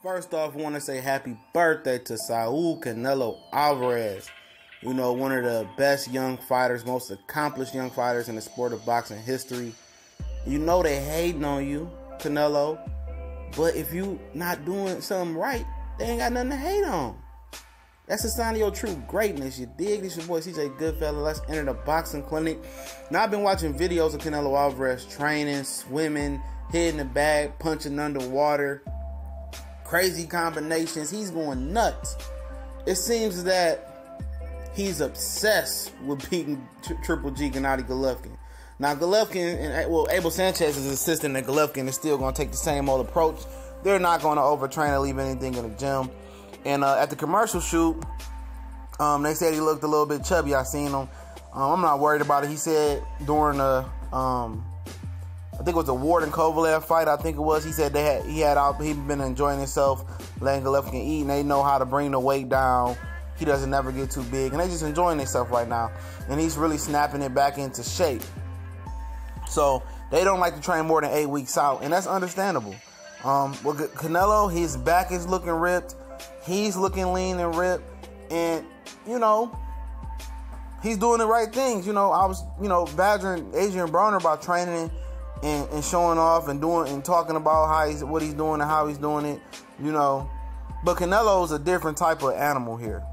First off, I want to say happy birthday to Saul Canelo Alvarez. You know, one of the best young fighters, most accomplished young fighters in the sport of boxing history. You know they hating on you, Canelo. But if you not doing something right, they ain't got nothing to hate on. That's a sign of your true greatness. You dig? This your boy CJ Goodfella. Let's enter the boxing clinic. Now, I've been watching videos of Canelo Alvarez training, swimming, hitting the bag, punching underwater. Crazy combinations. He's going nuts. It seems that he's obsessed with beating Triple G Gennady Golovkin. Now, Golovkin and Abel Sanchez is assistant, and Golovkin is still going to take the same old approach. They're not going to overtrain or leave anything in the gym. And at the commercial shoot, they said he looked a little bit chubby. I seen him. I'm not worried about it. He said during the, I think it was the Ward and Kovalev fight. I think it was. He said he'd been enjoying himself, letting Golovkin eat, and they know how to bring the weight down. He doesn't never get too big, and they just enjoying themselves right now. And he's really snapping it back into shape. So they don't like to train more than 8 weeks out, and that's understandable. With Canelo, his back is looking ripped. He's looking lean and ripped, and you know, he's doing the right things. You know, I was, badgering Adrian Broner about training and showing off and doing and talking about what he's doing and how he's doing it. But Canelo's a different type of animal here.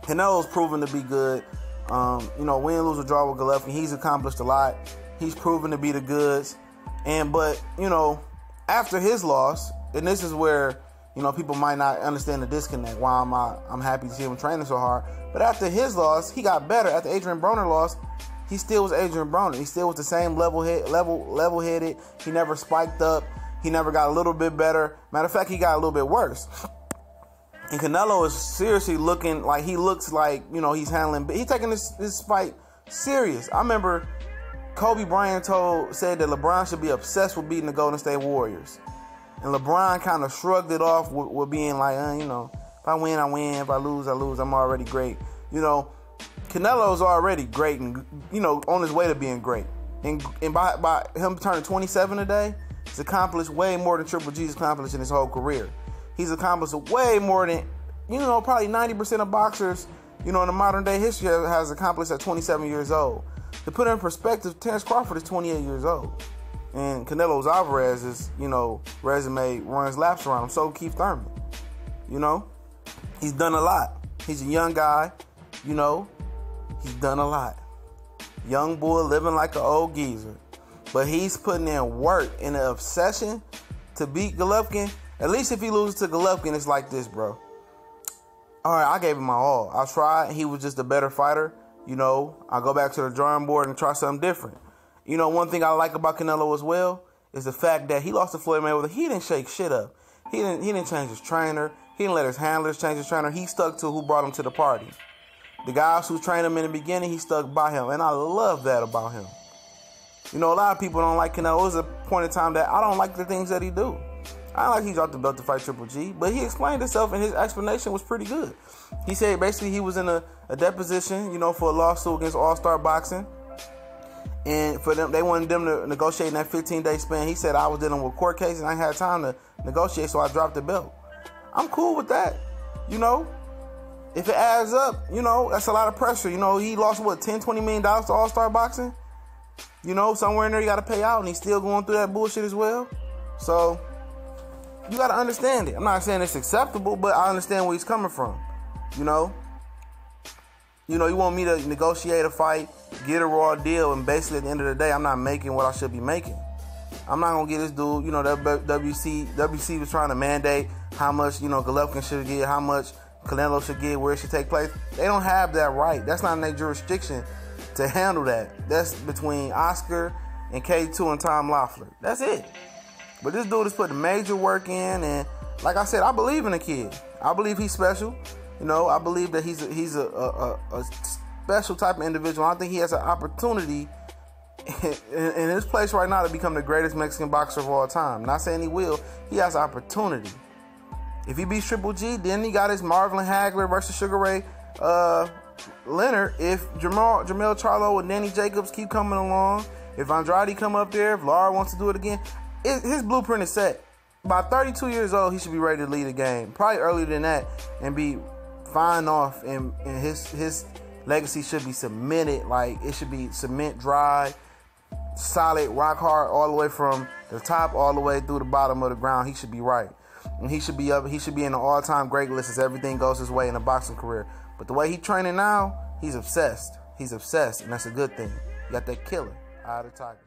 Canelo's proven to be good. Win, lose, or draw with Golovkin. He's accomplished a lot. He's proven to be the goods. But after his loss, and this is where people might not understand the disconnect. Why I'm happy to see him training so hard. But after his loss, he got better. After Adrian Broner lost, he still was Adrian Broner. He still was the same level-headed. He never spiked up. He never got a little bit better. Matter of fact, he got a little bit worse. And Canelo is seriously looking like he looks like, he's taking this fight serious. I remember Kobe Bryant said that LeBron should be obsessed with beating the Golden State Warriors. And LeBron kind of shrugged it off with being like, if I win, I win. If I lose, I lose. I'm already great. Canelo's already great and, on his way to being great. And by him turning 27 today, he's accomplished way more than Triple G's accomplished in his whole career. He's accomplished way more than, probably 90% of boxers, in the modern day history has accomplished at 27 years old. To put it in perspective, Terence Crawford is 28 years old. And Canelo Alvarez's, resume runs laps around him. So Keith Thurman. He's done a lot. He's a young guy. He's done a lot. Young boy living like an old geezer. But he's putting in work and an obsession to beat Golovkin. At least if he loses to Golovkin, it's like this, bro. All right, I gave him my all. I tried. He was just a better fighter. I go back to the drawing board and try something different. One thing I like about Canelo as well is the fact that he lost to Floyd Mayweather. He didn't shake shit up. He didn't change his trainer. He didn't let his handlers change his trainer. He stuck to who brought him to the party. The guys who trained him in the beginning, he stuck by him. And I love that about him. A lot of people don't like Canelo. There's a point in time that I don't like the things that he do. I don't like he dropped the belt to fight Triple G. But he explained himself, and his explanation was pretty good. He said basically he was in a deposition, for a lawsuit against All-Star Boxing. And for them, they wanted them to negotiate in that 15-day span. He said I was dealing with court cases and I had time to negotiate, so I dropped the belt. I'm cool with that. If it adds up, that's a lot of pressure. He lost, $10, $20 million to All-Star Boxing? Somewhere in there you got to pay out, and he's still going through that bullshit as well. So, you got to understand it. I'm not saying it's acceptable, but I understand where he's coming from. You want me to negotiate a fight, get a raw deal, and basically at the end of the day, I'm not making what I should be making. I'm not going to get this dude, WC was trying to mandate how much, Golovkin should get, how much Canelo should get, where it should take place. They don't have that right. That's not in their jurisdiction to handle that. That's between Oscar and K2 and Tom Loeffler. That's it. But this dude is putting major work in, and like I said, I believe in the kid. I believe he's special. I believe that he's a special type of individual. I think he has an opportunity in his place right now to become the greatest Mexican boxer of all time. Not saying he will. He has an opportunity. If he beats Triple G, then he got his Marvin Hagler versus Sugar Ray Leonard. If Jermell Charlo and Danny Jacobs keep coming along, if Andrade come up there, if Lara wants to do it again, his blueprint is set. By 32 years old, he should be ready to lead the game. Probably earlier than that, and be fine off. And his legacy should be cemented. Like, it should be cement dry, solid, rock hard, all the way from the top all the way through the bottom of the ground. He should be right. And he should be up. He should be in the all-time great list as everything goes his way in a boxing career. But the way he's training now, he's obsessed. He's obsessed, and that's a good thing. You got that killer, Eye of the Tiger.